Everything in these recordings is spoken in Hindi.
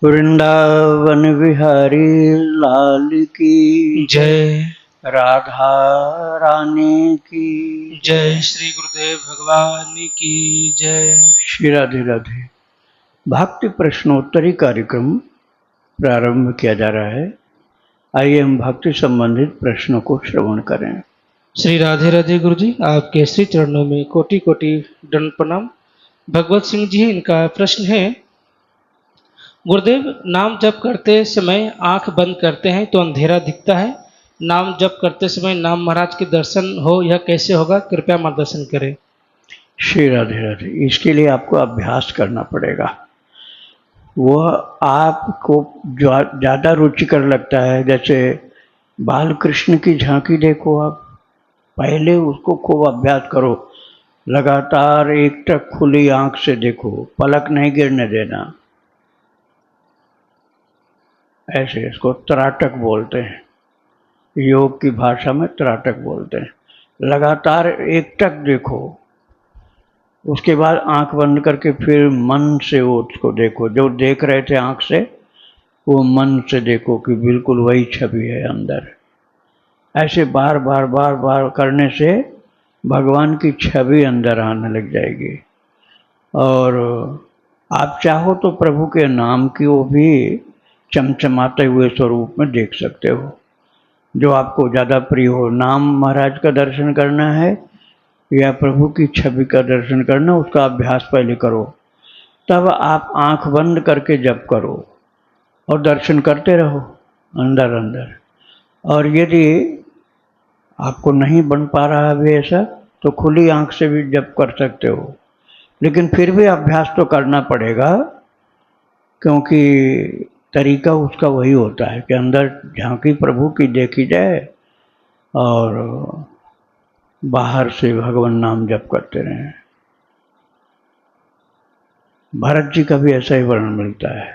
वृंदावन विहारी लाल की जय। राधा रानी की जय श्री गुरुदेव भगवान की जय। श्री राधे राधे। भक्ति प्रश्नोत्तरी कार्यक्रम प्रारंभ किया जा रहा है। आइए हम भक्ति संबंधित प्रश्नों को श्रवण करें। श्री राधे राधे गुरु जी, आपके श्री चरणों में कोटि कोटि दंड प्रणाम। भगवत सिंह जी, इनका प्रश्न है, गुरुदेव नाम जप करते समय आंख बंद करते हैं तो अंधेरा दिखता है। नाम जप करते समय नाम महाराज के दर्शन हो, यह कैसे होगा? कृपया मार्गदर्शन करें। श्री राधे राधे। इसके लिए आपको अभ्यास करना पड़ेगा। वह आपको ज़्यादा रुचिकर लगता है। जैसे बाल कृष्ण की झांकी देखो, आप पहले उसको खूब अभ्यास करो, लगातार एकटक खुली आंख से देखो, पलक नहीं गिरने देना। ऐसे इसको त्राटक बोलते हैं, योग की भाषा में त्राटक बोलते हैं। लगातार एकटक देखो, उसके बाद आंख बंद करके फिर मन से उसको देखो। जो देख रहे थे आंख से, वो मन से देखो कि बिल्कुल वही छवि है अंदर। ऐसे बार बार बार बार करने से भगवान की छवि अंदर आने लग जाएगी। और आप चाहो तो प्रभु के नाम की वो भी चमचमाते हुए स्वरूप में देख सकते हो, जो आपको ज़्यादा प्रिय हो। नाम महाराज का दर्शन करना है या प्रभु की छवि का दर्शन करना, उसका अभ्यास पहले करो। तब आप आंख बंद करके जप करो और दर्शन करते रहो अंदर अंदर। और यदि आपको नहीं बन पा रहा है ऐसा, तो खुली आंख से भी जप कर सकते हो। लेकिन फिर भी अभ्यास तो करना पड़ेगा, क्योंकि तरीका उसका वही होता है कि अंदर झांकी प्रभु की देखी जाए और बाहर से भगवान नाम जप करते रहें। भरत जी का भी ऐसा ही वर्णन मिलता है।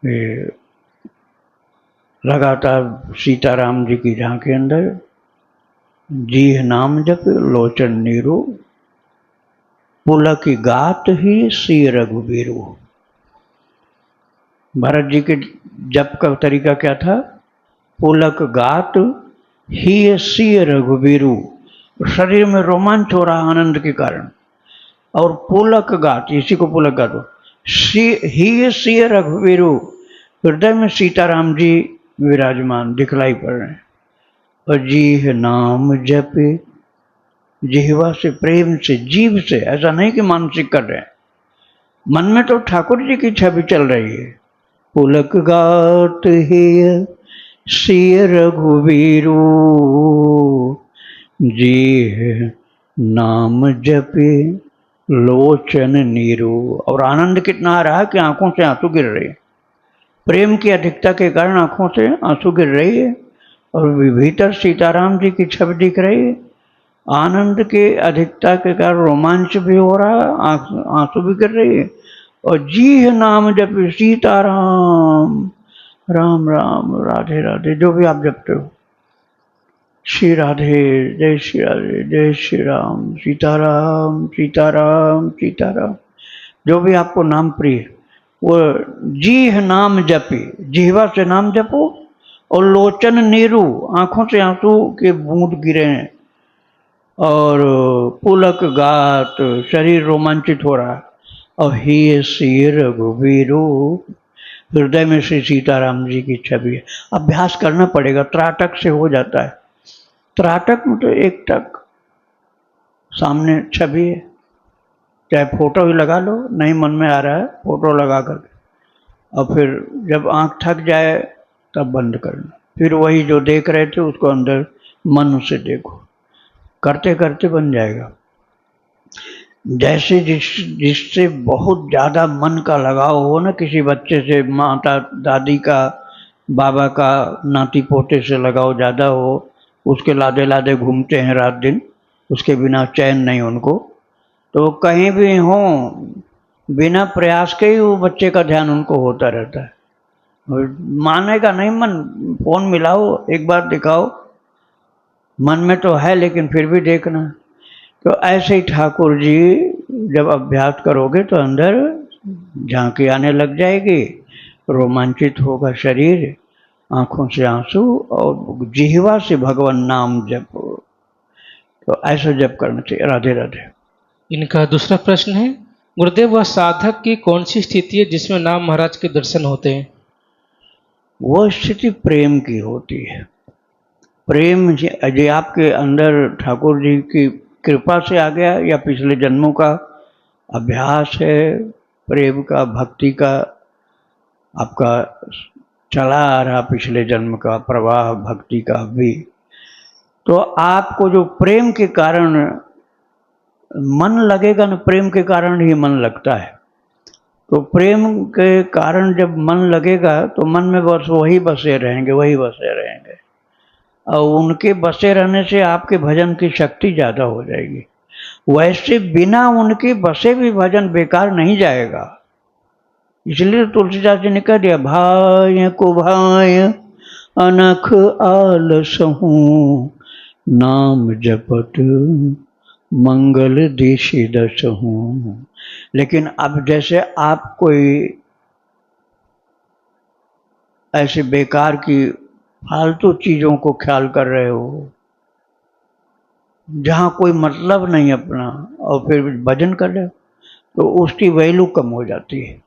ये लगातार सीताराम जी की झांकी अंदर, जी नाम जप लोचन नीरू, पुलक गात ही सी रघुबीरू। भरत जी के जप का तरीका क्या था? पुलक गात ही सी रघुबीरू, शरीर में रोमांच हो रहा आनंद के कारण। और पुलक गात, इसी को पुलक गात ही सी रघुबीरू, हृदय में सीताराम जी विराजमान दिखलाई पड़ रहे हैं। और जी नाम जपे, जिह्वा से, प्रेम से, जीव से, ऐसा नहीं कि मानसिक कर रहे हैं। मन में तो ठाकुर जी की छवि चल रही है। पुलक गात ही सी रघुबीरू, जी नाम जपे लोचन नीरू। और आनंद कितना आ रहा है कि आंखों से आंसू गिर रहे हैं। प्रेम की अधिकता के कारण आंखों से आंसू गिर रही है और भीतर सीताराम जी की छवि दिख रही है। आनंद के अधिकता के कारण रोमांच भी हो रहा है, आंसू भी गिर रही है। और जी नाम जप सीताराम, राम राम, राधे राधे, जो भी आप जपते हो। श्री राधे, जय श्री राधे, जय श्री राम, सीताराम सीताराम सीताराम। जो भी आपको नाम प्रिय, वो जी नाम जपे, जिह्वा से नाम जपो। और लोचन नीरू, आंखों से आंसू के बूंद गिरे हैं। और पुलक गात, शरीर रोमांचित हो रहा है। और ही सी रघुबीरू, हृदय में श्री सीताराम जी की छवि है। अभ्यास करना पड़ेगा, त्राटक से हो जाता है। त्राटक में तो एक टक सामने छवि है, चाहे फोटो ही लगा लो, नहीं मन में आ रहा है फोटो लगा करके, और फिर जब आंख थक जाए तब बंद करना। फिर वही जो देख रहे थे उसको अंदर मन से देखो। करते करते बन जाएगा। जैसे जिससे बहुत ज़्यादा मन का लगाव हो ना, किसी बच्चे से, माता दादी का, बाबा का, नाती पोते से लगाव ज़्यादा हो, उसके लादे लादे घूमते हैं रात दिन, उसके बिना चैन नहीं उनको, तो कहीं भी हों, बिना प्रयास के ही वो बच्चे का ध्यान उनको होता रहता है। मानेगा नहीं मन, फोन मिलाओ, एक बार दिखाओ, मन में तो है लेकिन फिर भी देखना। तो ऐसे ही ठाकुर जी जब अभ्यास करोगे तो अंदर झांकी आने लग जाएगी, रोमांचित होगा शरीर, आंखों से आंसू और जिह्वा से भगवान नाम जप। तो ऐसा जप करना चाहिए। राधे राधे। इनका दूसरा प्रश्न है, गुरुदेव वह साधक की कौन सी स्थिति है जिसमें नाम महाराज के दर्शन होते हैं? वह स्थिति प्रेम की होती है। प्रेम जो आपके अंदर ठाकुर जी की कृपा से आ गया या पिछले जन्मों का अभ्यास है, प्रेम का, भक्ति का आपका चला आ रहा पिछले जन्म का प्रवाह भक्ति का भी, तो आपको जो प्रेम के कारण मन लगेगा ना, प्रेम के कारण ही मन लगता है। तो प्रेम के कारण जब मन लगेगा तो मन में बस वही बसे रहेंगे, वही बसे रहेंगे, और उनके बसे रहने से आपके भजन की शक्ति ज़्यादा हो जाएगी। वैसे बिना उनके बसे भी भजन बेकार नहीं जाएगा। इसलिए तुलसीदास जी ने कह दिया, भाय को भाय अनख आलसहूँ, नाम जपत मंगल दिशि दसहूँ। लेकिन अब जैसे आप कोई ऐसे बेकार की फालतू चीज़ों को ख्याल कर रहे हो, जहाँ कोई मतलब नहीं अपना, और फिर भजन कर रहे हो, तो उसकी वैल्यू कम हो जाती है।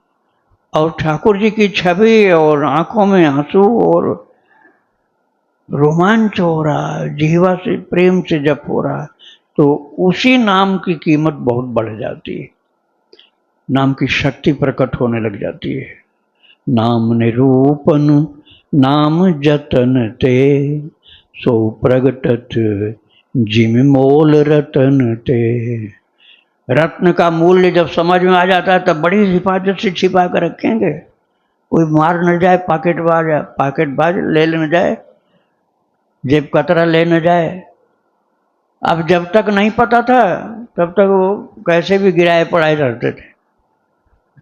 और ठाकुर जी की छवि और आंखों में आंसू और रोमांच हो रहा, जिह्वा से प्रेम से जप हो रहा, तो उसी नाम की कीमत बहुत बढ़ जाती है, नाम की शक्ति प्रकट होने लग जाती है। नाम निरूपन नाम जतन ते, सो प्रगटत जिम मोल रतन ते। रत्न का मूल्य जब समझ में आ जाता है तब बड़ी हिफाजत से छिपा कर रखेंगे, कोई मार न जाए, पाकेटबाज ले न जाए, जेब कतरा ले न जाए। अब जब तक नहीं पता था तब तक वो कैसे भी गिराए पड़ाए रहते थे।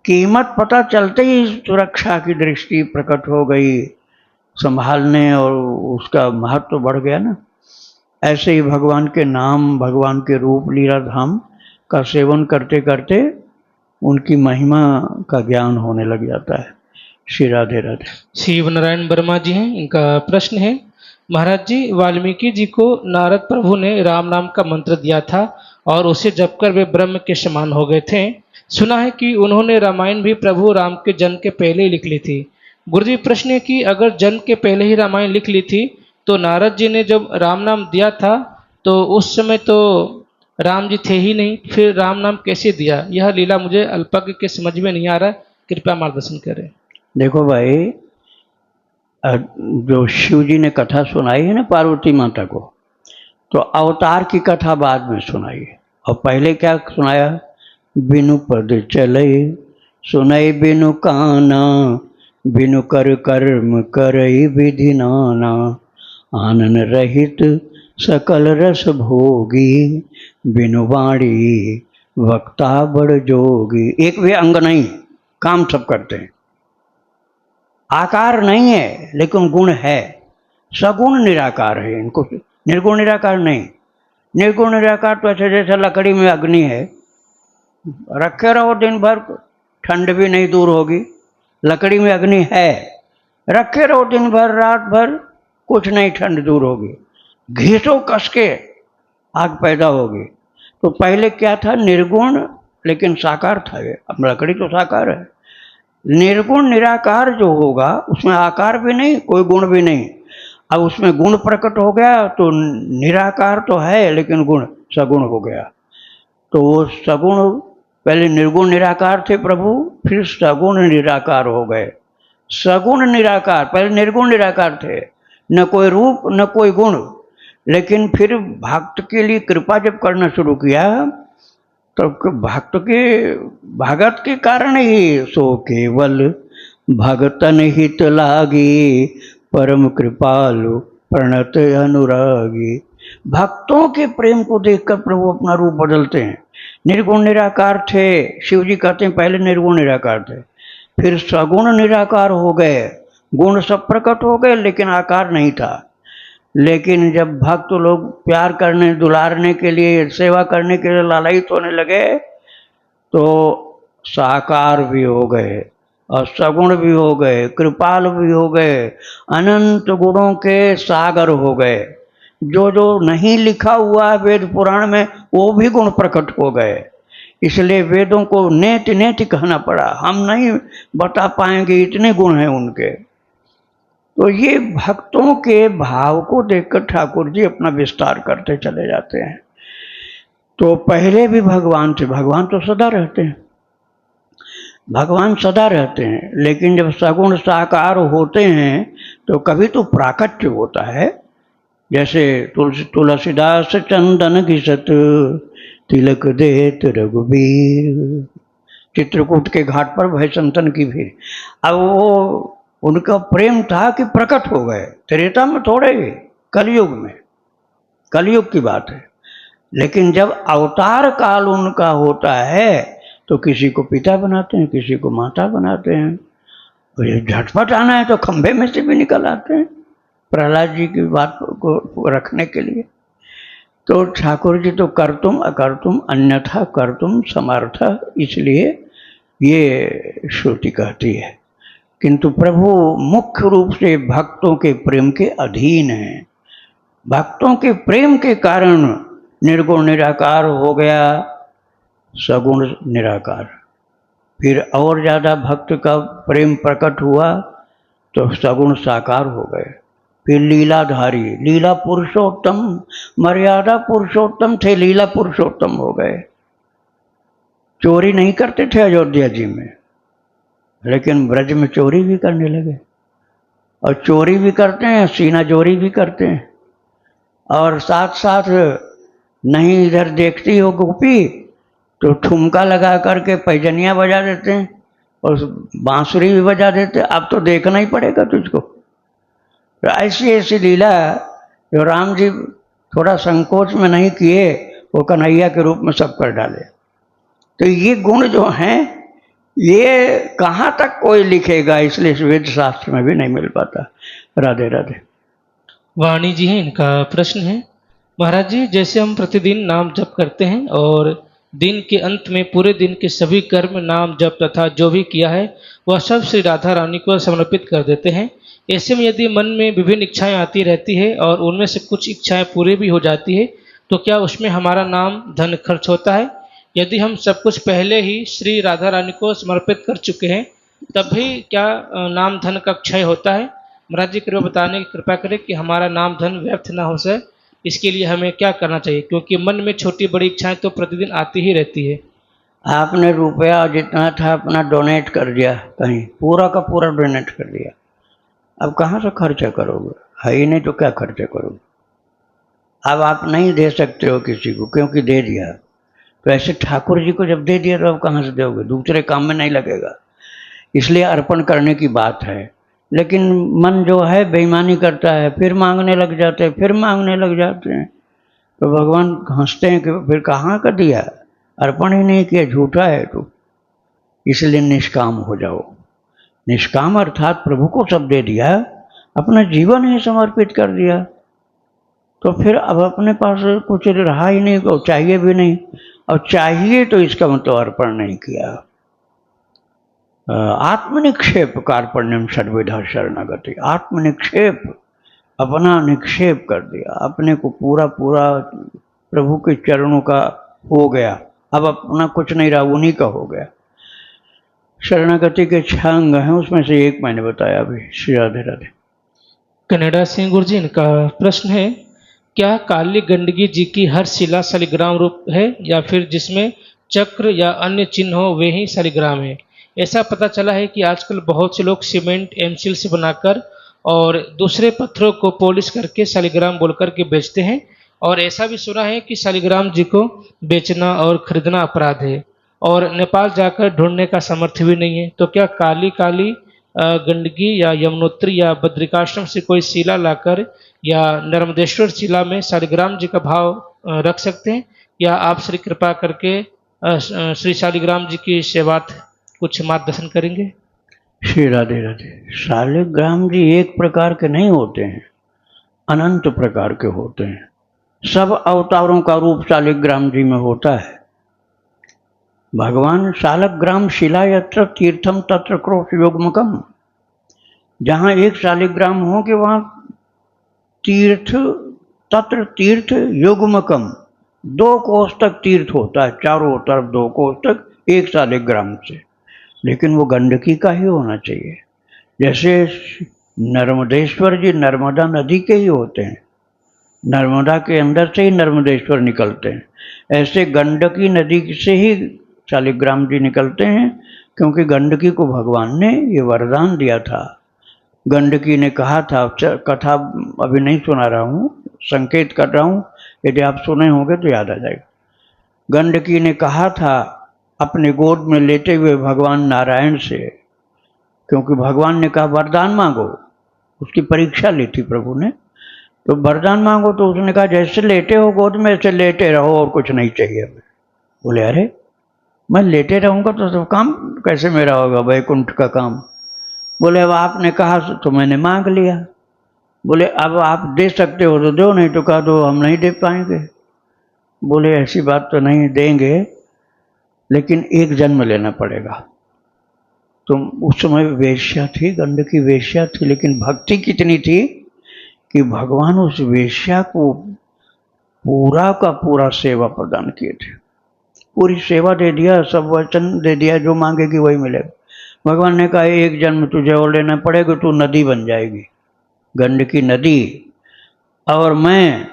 कीमत पता चलते ही सुरक्षा की दृष्टि प्रकट हो गई, संभालने, और उसका महत्व तो बढ़ गया ना। ऐसे ही भगवान के नाम, भगवान के रूप, लीला धाम का सेवन करते करते उनकी महिमा का ज्ञान होने लग जाता है। श्री राधे राधे। शिव नारायण वर्मा जी हैं, इनका प्रश्न है, महाराज जी वाल्मीकि जी को नारद प्रभु ने राम नाम का मंत्र दिया था और उसे जपकर वे ब्रह्म के समान हो गए थे। सुना है कि उन्होंने रामायण भी प्रभु राम के जन्म के पहले ही लिख ली थी। गुरुजी प्रश्न है कि अगर जन्म के पहले ही रामायण लिख ली थी तो नारद जी ने जब राम नाम दिया था तो उस समय तो राम जी थे ही नहीं, फिर राम नाम कैसे दिया? यह लीला मुझे अल्पज्ञ के समझ में नहीं आ रहा, कृपया मार्गदर्शन करें। देखो भाई, जो शिव जी ने कथा सुनाई है ना पार्वती माता को, तो अवतार की कथा बाद में सुनाई है, और पहले क्या सुनाया? बिनु पद चले सुनई बिनु काना, बिनु कर कर्म करई विधि नाना, आनन रहित सकल रस भोगी, बिनु वाणी वक्ता बड़ जोगी। एक भी अंग नहीं, काम सब करते हैं। आकार नहीं है लेकिन गुण है, सगुण निराकार है इनको, निर्गुण निराकार नहीं। निर्गुण निराकार तो ऐसे जैसे लकड़ी में अग्नि है, रखे रहो दिन भर, ठंड भी नहीं दूर होगी। लकड़ी में अग्नि है, रखे रहो दिन भर रात भर, कुछ नहीं ठंड दूर होगी। घीसो कस के, आग पैदा होगी। तो पहले क्या था? निर्गुण लेकिन साकार था ये। अब लकड़ी तो साकार है। निर्गुण निराकार जो होगा उसमें आकार भी नहीं, कोई गुण भी नहीं। अब उसमें गुण प्रकट हो गया तो निराकार तो है लेकिन गुण सगुण हो गया। तो वो सगुण, पहले निर्गुण निराकार थे प्रभु, फिर सगुण निराकार हो गए। सगुण निराकार, पहले निर्गुण निराकार थे, न कोई रूप न कोई गुण। लेकिन फिर भक्त के लिए कृपा जब करना शुरू किया तो भक्त के, भगत के कारण ही सो केवल भगतन हित लागी, परम कृपालु प्रणत अनुरागी। भक्तों के प्रेम को देखकर प्रभु अपना रूप बदलते हैं। निर्गुण निराकार थे, शिव जी कहते हैं पहले निर्गुण निराकार थे, फिर सगुण निराकार हो गए, गुण सब प्रकट हो गए लेकिन आकार नहीं था। लेकिन जब भक्त लोग प्यार करने, दुलारने के लिए, सेवा करने के लिए लालयित होने लगे तो साकार भी हो गए और सगुण भी हो गए, कृपाल भी हो गए, अनंत गुणों के सागर हो गए। जो जो नहीं लिखा हुआ है वेद पुराण में वो भी गुण प्रकट हो गए। इसलिए वेदों को नेति नेति कहना पड़ा, हम नहीं बता पाएंगे इतने गुण हैं उनके। तो ये भक्तों के भाव को देखकर ठाकुर जी अपना विस्तार करते चले जाते हैं। तो पहले भी भगवान थे, भगवान तो सदा रहते हैं, भगवान सदा रहते हैं, लेकिन जब सगुण साकार होते हैं तो कभी तो प्राकट्य होता है। जैसे तुलसीदास चंदन घिसत तिलक देत रघुबीर, चित्रकूट के घाट पर भय संतन की भीड़। अब वो उनका प्रेम था कि प्रकट हो गए, त्रेता में थोड़े ही, कलयुग में, कलयुग की बात है। लेकिन जब अवतार काल उनका होता है तो किसी को पिता बनाते हैं, किसी को माता बनाते हैं। और ये झटपट आना है तो खंभे में से भी निकल आते हैं प्रहलाद जी की बात को रखने के लिए। तो ठाकुर जी तो कर्तुम अकर्तुम अन्यथा कर्तुम समर्थ, इसलिए ये श्रुति कहती है। किंतु प्रभु मुख्य रूप से भक्तों के प्रेम के अधीन हैं। भक्तों के प्रेम के कारण निर्गुण निराकार हो गया, सगुण निराकार। फिर और ज़्यादा भक्त का प्रेम प्रकट हुआ तो सगुण साकार हो गए। फिर लीलाधारी, लीला पुरुषोत्तम, मर्यादा पुरुषोत्तम थे, लीला पुरुषोत्तम हो गए। चोरी नहीं करते थे अयोध्या जी में, लेकिन ब्रज में चोरी भी करने लगे। और चोरी भी करते हैं, सीना जोरी भी करते हैं। और साथ साथ नहीं इधर देखती हो गोपी तो ठुमका लगा करके पैजनिया बजा देते हैं और बांसुरी भी बजा देते हैं। अब तो देखना ही पड़ेगा तुझको। तो ऐसी ऐसी लीला जो राम जी थोड़ा संकोच में नहीं किए, वो कन्हैया के रूप में सब कर डाले। तो ये गुण जो हैं ये कहाँ तक कोई लिखेगा, इसलिए वेद शास्त्र में भी नहीं मिल पाता। राधे राधे। वाणी जी हैं, इनका प्रश्न है, महाराज जी जैसे हम प्रतिदिन नाम जप करते हैं और दिन के अंत में पूरे दिन के सभी कर्म नाम जप तथा जो भी किया है वह सब श्री राधा रानी को समर्पित कर देते हैं। ऐसे में यदि मन में विभिन्न इच्छाएं आती रहती है और उनमें से कुछ इच्छाएं पूरी भी हो जाती है तो क्या उसमें हमारा नाम धन खर्च होता है? यदि हम सब कुछ पहले ही श्री राधा रानी को समर्पित कर चुके हैं तब भी क्या नाम धन का क्षय होता है? महाराज जी कृपया बताने की कृपा करें कि हमारा नाम धन व्यर्थ ना हो जाए, इसके लिए हमें क्या करना चाहिए, क्योंकि मन में छोटी बड़ी इच्छाएं तो प्रतिदिन आती ही रहती है। आपने रुपया जितना था अपना डोनेट कर दिया, कहीं पूरा का पूरा डोनेट कर दिया, अब कहाँ से खर्चा करोगे? है ही नहीं तो क्या खर्चा करोगे? अब आप नहीं दे सकते हो किसी को क्योंकि दे दिया। तो ऐसे ठाकुर जी को जब दे दिया तो अब कहाँ से दोगे? दूसरे काम में नहीं लगेगा। इसलिए अर्पण करने की बात है। लेकिन मन जो है बेईमानी करता है, फिर मांगने लग जाते हैं, फिर मांगने लग जाते हैं। तो भगवान हंसते हैं कि फिर कहाँ का दिया, अर्पण ही नहीं किया, झूठा है तू। इसलिए निष्काम हो जाओ। निष्काम अर्थात प्रभु को सब दे दिया, अपना जीवन ही समर्पित कर दिया, तो फिर अब अपने पास कुछ रहा ही नहीं, और चाहिए भी नहीं। और चाहिए तो इसका मतलब अर्पण नहीं किया। आत्मनिक्षेप कार्पण्यम सर्वविधा शरणागति, आत्मनिक्षेप, अपना निक्षेप कर दिया, अपने को पूरा पूरा प्रभु के चरणों का हो गया। अब अपना कुछ नहीं रहा, उन्हीं का हो गया। शरणागति के 6 अंग हैं, उसमें से एक मैंने बताया अभी। श्री राधे राधे। कनाडा से गुरु जी, इनका प्रश्न है, क्या काली गंडगी जी की हर शिला शालिग्राम रूप है या फिर जिसमें चक्र या अन्य चिन्ह हो वे ही शालिग्राम है? ऐसा पता चला है कि आजकल बहुत से लोग सीमेंट एमसील से बनाकर और दूसरे पत्थरों को पॉलिश करके शालिग्राम बोलकर के बेचते हैं, और ऐसा भी सुना है कि शालिग्राम जी को बेचना और खरीदना अपराध है और नेपाल जाकर ढूंढने का सामर्थ्य भी नहीं है। तो क्या काली काली गंडगी या यमुनोत्री या बद्रिकाश्रम से कोई शिला लाकर या नर्मदेश्वर शिला में शालिग्राम जी का भाव रख सकते हैं, या आप श्री कृपा करके श्री शालिग्राम जी की सेवात कुछ मार्गदर्शन करेंगे? श्री राधे राधे। शालिग्राम जी एक प्रकार के नहीं होते हैं, अनंत प्रकार के होते हैं। सब अवतारों का रूप शालिग्राम जी में होता है। भगवान शालग्राम शिला यत्र तीर्थम तत्र क्रोश युग्मकम, जहाँ एक शालिग्राम हो कि वहाँ तीर्थ, तत्र तीर्थ युग्मकम, 2 कोस तक तीर्थ होता है, चारों तरफ 2 कोस तक एक शालिग्राम से, लेकिन वो गंडकी का ही होना चाहिए। जैसे नर्मदेश्वर जी नर्मदा नदी के ही होते हैं, नर्मदा के अंदर से ही नर्मदेश्वर निकलते हैं, ऐसे गंडकी नदी से ही शालिग्राम जी निकलते हैं, क्योंकि गंडकी को भगवान ने ये वरदान दिया था। गंडकी ने कहा था, कथा अभी नहीं सुना रहा हूँ, संकेत कर रहा हूँ, यदि आप सुने होंगे तो याद आ जाएगा। गंडकी ने कहा था अपने गोद में लेटे हुए भगवान नारायण से, क्योंकि भगवान ने कहा वरदान मांगो, उसकी परीक्षा ली थी प्रभु ने, तो वरदान मांगो, तो उसने कहा जैसे लेटे हो गोद में ऐसे लेटे रहो और कुछ नहीं चाहिए हमें। बोले अरे मैं लेटे रहूंगा तो सब काम कैसे मेरा होगा, वैकुंठ का काम। बोले अब आपने कहा तो मैंने मांग लिया। बोले अब आप दे सकते हो तो दो, नहीं तो कहा दो हम नहीं दे पाएंगे। बोले ऐसी बात तो नहीं, देंगे लेकिन एक जन्म लेना पड़ेगा। तो उस समय वेश्या थी, गंडकी वेश्या थी, लेकिन भक्ति कितनी थी कि भगवान उस वेश्या को पूरा का पूरा सेवा प्रदान किए थे, पूरी सेवा दे दिया, सब वचन दे दिया, जो मांगेगी वही मिलेगा। भगवान ने कहा एक जन्म तुझे और लेना पड़ेगा, तू नदी बन जाएगी, गंडकी नदी, और मैं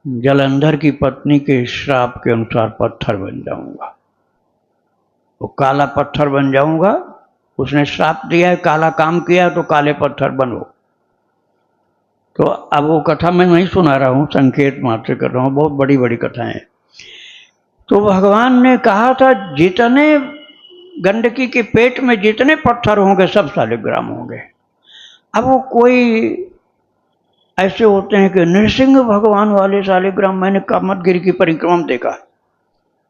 जलंधर की पत्नी के श्राप के अनुसार पत्थर बन जाऊंगा, वो काला पत्थर बन जाऊंगा। उसने श्राप दिया है, काला काम किया तो काले पत्थर बनो। तो अब वो कथा मैं नहीं सुना रहा हूँ, संकेत मात्र कर रहा हूँ, बहुत बड़ी बड़ी कथाएं हैं। तो भगवान ने कहा था जितने गंडकी के पेट में जितने पत्थर होंगे सब शालिग्राम होंगे। अब वो कोई ऐसे होते हैं कि नृसिंह भगवान वाले शालिग्राम, मैंने कामदगिरी की परिक्रमा में देखा,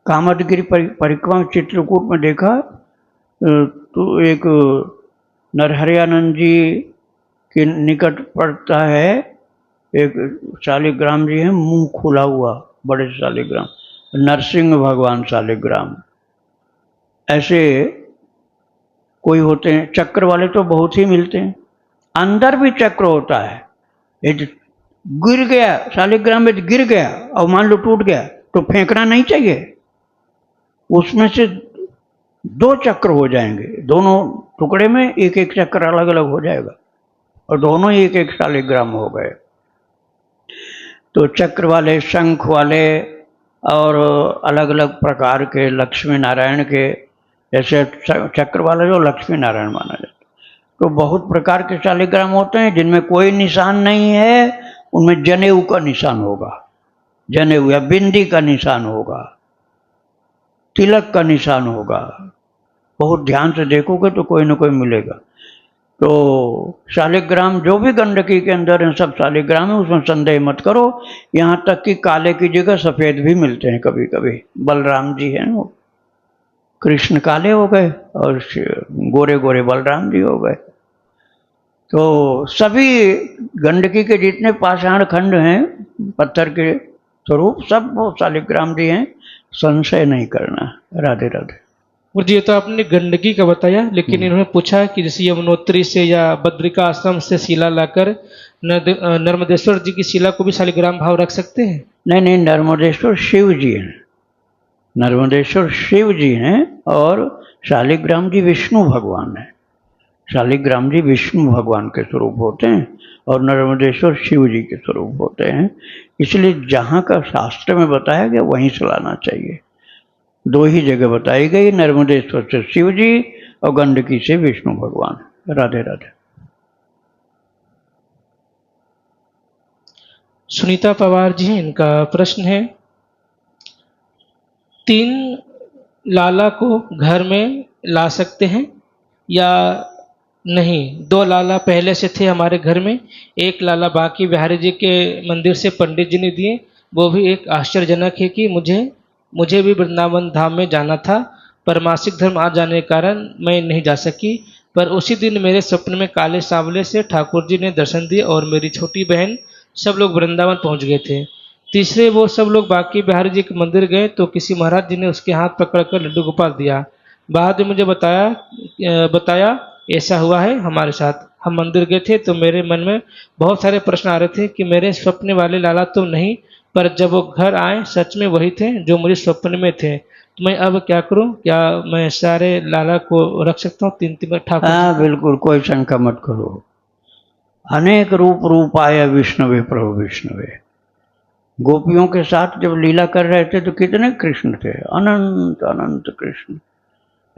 कामदगिरी परिक्रमा चित्रकूट में देखा, तो एक नरहरियानंद जी के निकट पड़ता है एक शालिग्राम जी है, मुंह खुला हुआ, बड़े शालिग्राम, नरसिंह भगवान शालिग्राम। ऐसे कोई होते हैं, चक्र वाले तो बहुत ही मिलते हैं, अंदर भी चक्र होता है। यदि गिर गया शालिग्राम में, गिर गया और मान लो टूट गया तो फेंकना नहीं चाहिए, उसमें से 2 चक्र हो जाएंगे, दोनों टुकड़े में एक एक चक्र अलग अलग हो जाएगा और दोनों एक एक शालिग्राम हो गए। तो चक्र वाले, शंख वाले और अलग अलग प्रकार के लक्ष्मी नारायण के, जैसे चक्र वाला जो लक्ष्मी नारायण माना जाता है, तो बहुत प्रकार के शालिग्राम होते हैं जिनमें कोई निशान नहीं है, उनमें जनेऊ का निशान होगा, जनेऊ या बिंदी का निशान होगा, तिलक का निशान होगा। बहुत ध्यान से देखोगे तो कोई ना कोई मिलेगा। तो शालिग्राम जो भी गंडकी के अंदर हैं सब शालिग्राम है, उसमें संदेह मत करो। यहाँ तक कि काले की जगह सफेद भी मिलते हैं कभी कभी। बलराम जी हैं, वो कृष्ण काले हो गए और गोरे गोरे बलराम जी हो गए। तो सभी गंडकी के जितने पाषाण खंड हैं पत्थर के स्वरूप, सब वो शालिग्राम जी हैं, संशय नहीं करना। राधे राधे। गुरु जी, ये तो आपने गंडकी का बताया, लेकिन इन्होंने पूछा कि जैसे यमुनोत्री से या बद्रिका आश्रम से शिला लाकर नर्मदेश्वर जी की शिला को भी शालिग्राम भाव रख सकते हैं? नहीं नहीं, नर्मदेश्वर शिव जी हैं, नर्मदेश्वर शिव जी हैं और शालिग्राम जी विष्णु भगवान हैं। शालिग्राम जी विष्णु भगवान के स्वरूप होते हैं और नर्मदेश्वर शिव जी के स्वरूप होते हैं। इसलिए जहाँ का शास्त्र में बताया गया वहीं से लाना चाहिए। 2 ही जगह बताई गई, नर्मदेश्वर से शिव जी और गंडकी से विष्णु भगवान। राधे राधे। सुनीता पवार जी, इनका प्रश्न है 3 लाला को घर में ला सकते हैं या नहीं? 2 लाला पहले से थे हमारे घर में, 1 लाला बाकी बिहारी जी के मंदिर से पंडित जी ने दिए। वो भी एक आश्चर्यजनक है कि मुझे भी वृंदावन धाम में जाना था, पर मासिक धर्म आ जाने के कारण मैं नहीं जा सकी। पर उसी दिन मेरे स्वप्न में काले सांवले से ठाकुर जी ने दर्शन दिए और मेरी छोटी बहन सब लोग वृंदावन पहुंच गए थे। तीसरे वो सब लोग बाकी बिहारी जी के मंदिर गए तो किसी महाराज जी ने उसके हाथ पकड़कर लड्डू गोपाल दिया। बाद में मुझे बताया ऐसा हुआ है हमारे साथ। हम मंदिर गए थे तो मेरे मन में बहुत सारे प्रश्न आ रहे थे कि मेरे स्वप्न वाले लाला तो नहीं, पर जब वो घर आए सच में वही थे जो मुझे स्वप्न में थे। तो मैं अब क्या करूं? क्या मैं सारे लाला को रख सकता हूँ तीन तीन ठाकुर जी हाँ को? बिल्कुल, कोई शंका मत करो। अनेक रूप रूपाय विष्णुवे प्रभु विष्णुवे। गोपियों के साथ जब लीला कर रहे थे तो कितने कृष्ण थे, अनंत अनंत कृष्ण।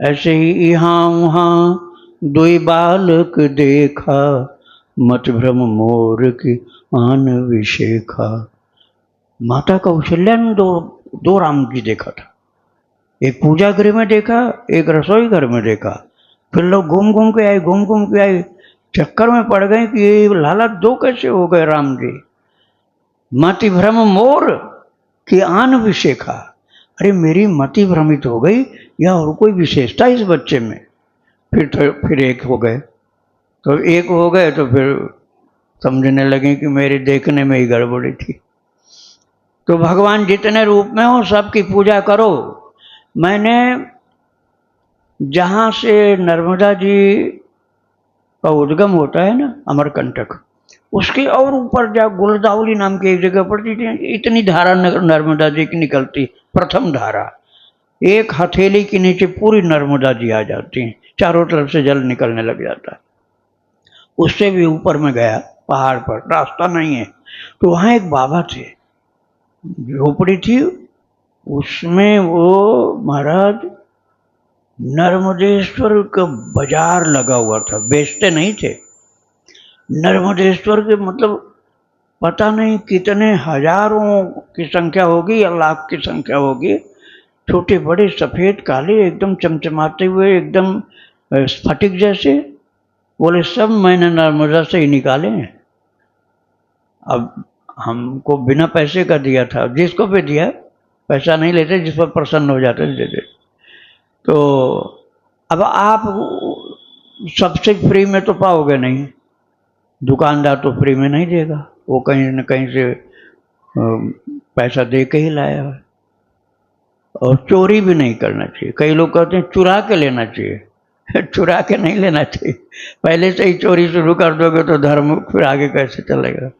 ऐसे ही यहाँ वहाँ दुई बालक देखा, मत भ्रम मोर की आन विशेखा। माता कौशल्या ने दो राम जी देखा था। एक पूजा गृह में देखा, एक रसोई घर में देखा। फिर लोग घूम घूम के आए, चक्कर में पड़ गए कि ये लाला दो कैसे हो गए राम जी। मति भ्रम मोर कि आन विशेखा। अरे मेरी मति भ्रमित हो गई या और कोई विशेषता इस बच्चे में। फिर एक हो गए, तो एक हो गए तो फिर समझने लगे कि मेरे देखने में ही गड़बड़ी थी। तो भगवान जितने रूप में हो सबकी पूजा करो। मैंने जहाँ से नर्मदा जी का उद्गम होता है ना, अमरकंटक, उसके और ऊपर जा गुलदावली नाम की एक जगह पड़ती थी। इतनी धारा नर्मदा जी की निकलती, प्रथम धारा। एक हथेली के नीचे पूरी नर्मदा जी आ जाती हैं, चारों तरफ से जल निकलने लग जाता है। उससे भी ऊपर में गया, पहाड़ पर रास्ता नहीं है, तो वहाँ एक बाबा थे, झोपड़ी थी, उसमें वो महाराज नर्मदेश्वर का बाजार लगा हुआ था, बेचते नहीं थे। नर्मदेश्वर के मतलब पता नहीं कितने हजारों की संख्या होगी या लाख की संख्या होगी। छोटे बड़े सफेद काले एकदम चमचमाते हुए, एकदम स्फटिक जैसे। बोले सब मैंने नर्मदा से ही निकाले हैं। अब हमको बिना पैसे का दिया था, जिसको भी दिया पैसा नहीं लेते, जिस पर प्रसन्न हो जाते दे देते। तो अब आप सबसे फ्री में तो पाओगे नहीं, दुकानदार तो फ्री में नहीं देगा, वो कहीं न कहीं से पैसा दे के ही लाया है। और चोरी भी नहीं करना चाहिए। कई लोग कहते हैं चुरा के लेना चाहिए। चुरा के नहीं लेना चाहिए। पहले से ही चोरी शुरू कर दोगे तो धर्म फिर आगे कैसे चलेगा।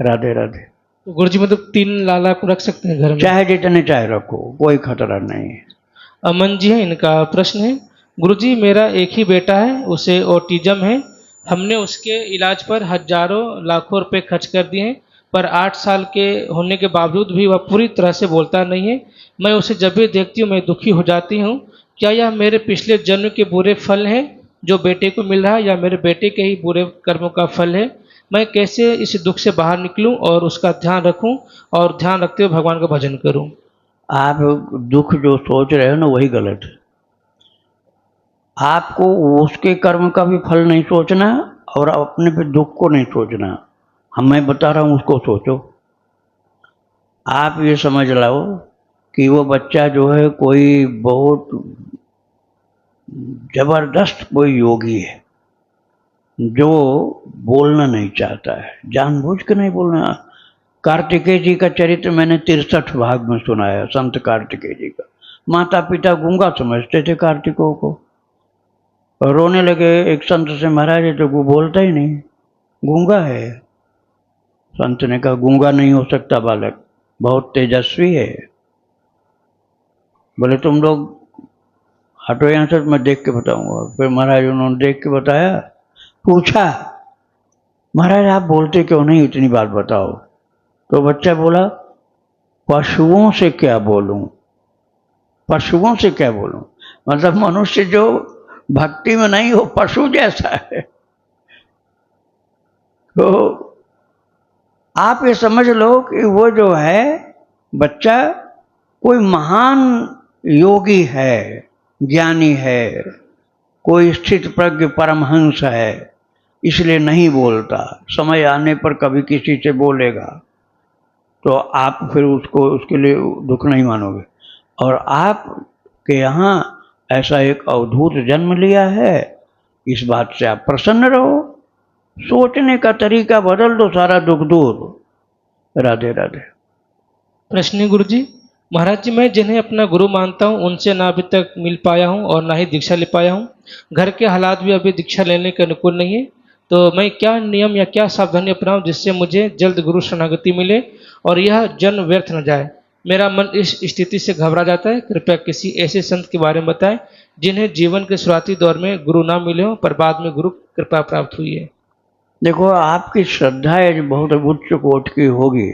राधे राधे। तो गुरु जी मतलब 3 लाला को रख सकते हैं घर में? चाहे जितने चाहे रखो, कोई खतरा नहीं है। अमन जी है, इनका प्रश्न है, गुरुजी मेरा एक ही बेटा है, उसे ऑटिज्म है। हमने उसके इलाज पर हजारों लाखों रुपए खर्च कर दिए हैं, पर 8 साल के होने के बावजूद भी वह पूरी तरह से बोलता नहीं है। मैं उसे जब भी देखती हूँ मैं दुखी हो जाती हूँ। क्या यह मेरे पिछले जन्म के बुरे फल हैं जो बेटे को मिल रहा है, या मेरे बेटे के ही बुरे कर्मों का फल है? मैं कैसे इस दुख से बाहर निकलूं और उसका ध्यान रखूं और ध्यान रखते हुए भगवान का भजन करूं? आप दुख जो सोच रहे हो ना, वही गलत है। आपको उसके कर्म का भी फल नहीं सोचना और अपने पे दुख को नहीं सोचना। मैं बता रहा हूँ उसको सोचो। आप ये समझ लो कि वो बच्चा जो है कोई बहुत जबरदस्त कोई योगी है जो बोलना नहीं चाहता है, जानबूझ के नहीं बोलना। कार्तिकेय जी का चरित्र मैंने 63 भाग में सुनाया, संत कार्तिकेय जी का। माता पिता गूंगा समझते थे कार्तिकों को, रोने लगे। एक संत से, महाराज ये तो वो बोलता ही नहीं, गूंगा है। संत ने कहा गूंगा नहीं हो सकता बालक, बहुत तेजस्वी है। बोले तुम लोग हटो यहाँ से, मैं देख के बताऊंगा। फिर महाराज उन्होंने देख के बताया। पूछा महाराज आप बोलते क्यों नहीं, इतनी बात बताओ। तो बच्चा बोला पशुओं से क्या बोलूं, पशुओं से क्या बोलूं। मतलब मनुष्य जो भक्ति में नहीं हो, पशु जैसा है। तो आप ये समझ लो कि वो जो है बच्चा कोई महान योगी है, ज्ञानी है, कोई स्थित प्रज्ञ परमहंस है, इसलिए नहीं बोलता। समय आने पर कभी किसी से बोलेगा तो आप फिर उसको, उसके लिए दुख नहीं मानोगे। और आपके यहाँ ऐसा एक अवधूत जन्म लिया है, इस बात से आप प्रसन्न रहो। सोचने का तरीका बदल दो, सारा दुख दूर। राधे राधे। प्रश्न है गुरु जी, महाराज जी, मैं जिन्हें अपना गुरु मानता हूँ उनसे ना अभी तक मिल पाया हूँ और ना ही दीक्षा ले पाया हूँ। घर के हालात भी अभी दीक्षा लेने के अनुकूल नहीं है, तो मैं क्या नियम या क्या सावधानी अपनाऊं जिससे मुझे जल्द गुरु शरणागति मिले और यह जन्म व्यर्थ न जाए। मेरा मन इस स्थिति से घबरा जाता है। कृपया किसी ऐसे संत के बारे में बताएं जिन्हें जीवन के शुरुआती दौर में गुरु ना मिले हो पर बाद में गुरु कृपा प्राप्त हुई है। देखो, आपकी श्रद्धा यदि बहुत उच्च कोटि की होगी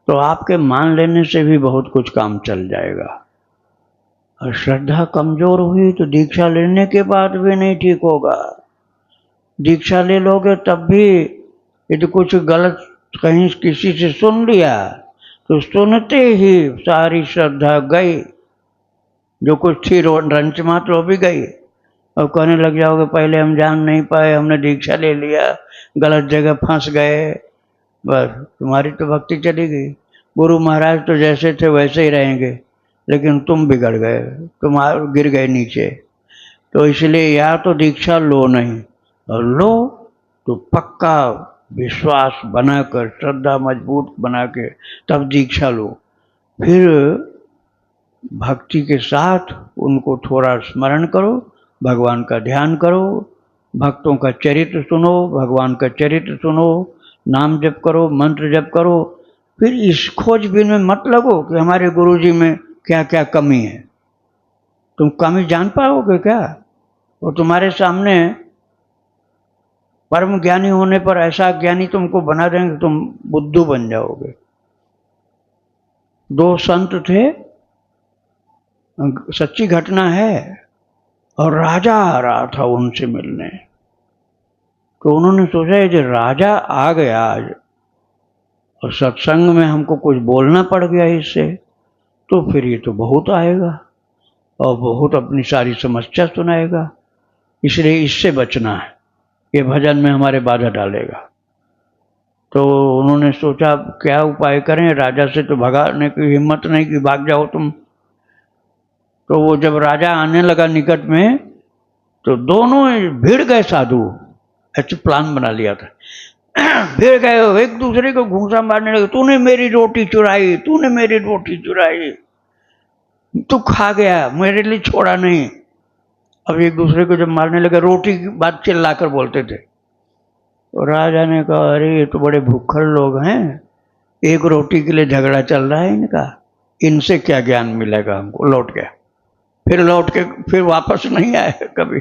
तो आपके मान लेने से भी बहुत कुछ काम चल जाएगा। और श्रद्धा कमजोर हुई तो दीक्षा लेने के बाद भी नहीं ठीक होगा। दीक्षा ले लोगे तब भी यदि कुछ गलत कहीं किसी से सुन लिया तो सुनते ही सारी श्रद्धा गई, जो कुछ थी रंच मात्र वो भी गई। और कहने लग जाओगे पहले हम जान नहीं पाए, हमने दीक्षा ले लिया, गलत जगह फंस गए, बस तुम्हारी तो भक्ति चली गई। गुरु महाराज तो जैसे थे वैसे ही रहेंगे, लेकिन तुम बिगड़ गए, तुम गिर गए नीचे। तो इसलिए या तो दीक्षा लो नहीं, और लो तो पक्का विश्वास बनाकर, श्रद्धा मजबूत बना के तब दीक्षा लो। फिर भक्ति के साथ उनको थोड़ा स्मरण करो, भगवान का ध्यान करो, भक्तों का चरित्र सुनो, भगवान का चरित्र सुनो, नाम जप करो, मंत्र जप करो। फिर इस खोजबीन में मत लगो कि हमारे गुरुजी में क्या क्या कमी है। तुम कमी जान पाओगे क्या? वो तुम्हारे सामने परम ज्ञानी होने पर ऐसा ज्ञानी तुमको बना देंगे, तुम बुद्धू बन जाओगे। दो संत थे, सच्ची घटना है, और राजा आ रहा था उनसे मिलने। तो उन्होंने सोचा यदि राजा आ गया आज और सत्संग में हमको कुछ बोलना पड़ गया इससे, तो फिर ये तो बहुत आएगा और बहुत अपनी सारी समस्या सुनाएगा, इसलिए इससे बचना है, ये भजन में हमारे बाधा डालेगा। तो उन्होंने सोचा क्या उपाय करें, राजा से तो भगाने की हिम्मत नहीं कि भाग जाओ तुम। तो वो जब राजा आने लगा निकट में, तो दोनों भिड़ गए साधु, ऐसे प्लान बना लिया था। भिड़ गए, एक दूसरे को घूंसा मारने लगे, तूने मेरी रोटी चुराई, तूने मेरी रोटी चुराई, तू खा गया, मेरे लिए छोड़ा नहीं। अब एक दूसरे को जब मारने लगे, रोटी की बात चिल्लाकर बोलते थे। तो राजा ने कहा अरे ये तो बड़े भूखल लोग हैं, एक रोटी के लिए झगड़ा चल रहा है इनका, इनसे क्या ज्ञान मिलेगा हमको। लौट गया, लौट के फिर वापस नहीं आए कभी।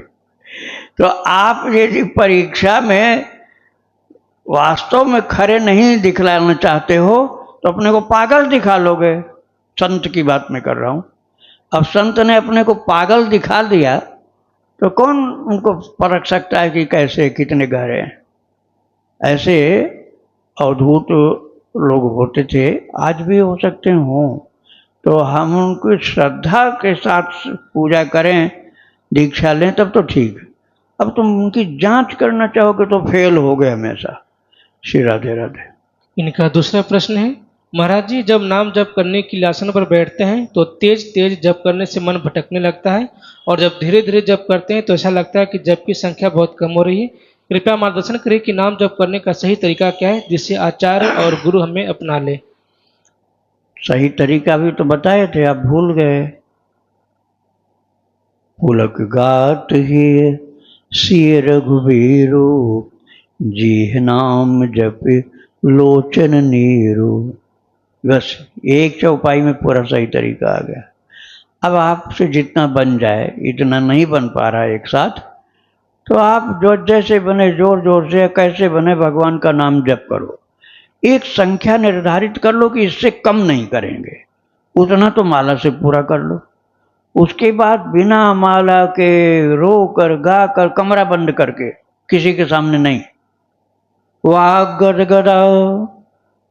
तो आप यदि परीक्षा में वास्तव में खरे नहीं दिखलाना चाहते हो तो अपने को पागल दिखा लोगे। संत की बात मैं कर रहा हूं। अब संत ने अपने को पागल दिखा दिया तो कौन उनको परख सकता है कि कैसे कितने गहरे हैं। ऐसे अवधूत लोग होते थे, आज भी हो सकते हों। तो हम उनकी श्रद्धा के साथ पूजा करें, दीक्षा लें, तब तो ठीक। अब तुम उनकी जांच करना चाहोगे तो फेल हो गए हमेशा। श्री राधे राधे। इनका दूसरा प्रश्न है, महाराज जी, जब नाम जप करने के लिए आसन पर बैठते हैं तो तेज तेज जप करने से मन भटकने लगता है, और जब धीरे धीरे जप करते हैं तो ऐसा लगता है कि जप की संख्या बहुत कम हो रही है। कृपया मार्गदर्शन करें कि नाम जप करने का सही तरीका क्या है जिससे आचार्य और गुरु हमें अपना ले। सही तरीका भी तो बताए थे, आप भूल गए। पुलक गात ही सिय रघुबीरो, जी नाम जप लोचन नीरो। बस एक चौपाई में पूरा सही तरीका आ गया। अब आपसे जितना बन जाए, इतना नहीं बन पा रहा है एक साथ, तो आप जो जैसे बने जोर जोर से कैसे बने भगवान का नाम जप करो। एक संख्या निर्धारित कर लो कि इससे कम नहीं करेंगे, उतना तो माला से पूरा कर लो। उसके बाद बिना माला के रो कर गा कर कमरा बंद करके, किसी के सामने नहीं। वाग्गदगदा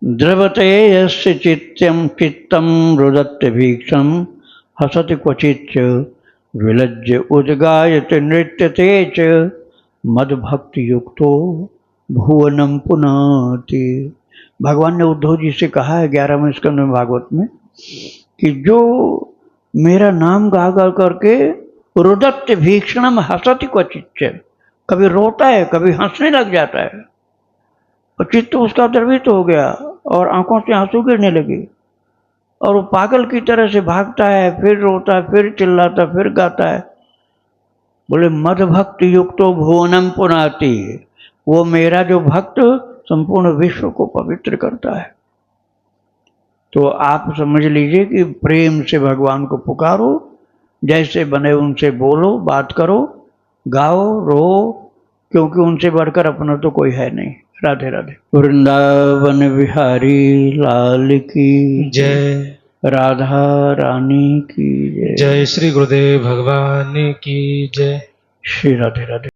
द्रवते यस्य चित्तम रुदत्य भीक्षम, हसति क्वचिच्च विलज्य उद्गायते नृत्यते च, मदभक्ति युक्तो भुवनम पुनाति। भगवान ने उद्धव जी से कहा है 11वें स्कंद में भागवत में कि जो मेरा नाम गा गा करके रुदत्य भीक्षणम हसति क्वचिच्च, कभी रोता है कभी हंसने लग जाता है, और चित्त उसका द्रवित हो गया और आंखों से आंसू गिरने लगे, और वो पागल की तरह से भागता है, फिर रोता है, फिर चिल्लाता, फिर गाता है। बोले मद भक्त युक्तो भुवनम पुनाति, वो मेरा जो भक्त संपूर्ण विश्व को पवित्र करता है। तो आप समझ लीजिए कि प्रेम से भगवान को पुकारो, जैसे बने उनसे बोलो, बात करो, गाओ, रो, क्योंकि उनसे बढ़कर अपना तो कोई है नहीं। राधे राधे। वृंदावन बिहारी लाल की जय। राधा रानी की जय। जय श्री गुरुदेव भगवान की जय। श्री राधे राधे।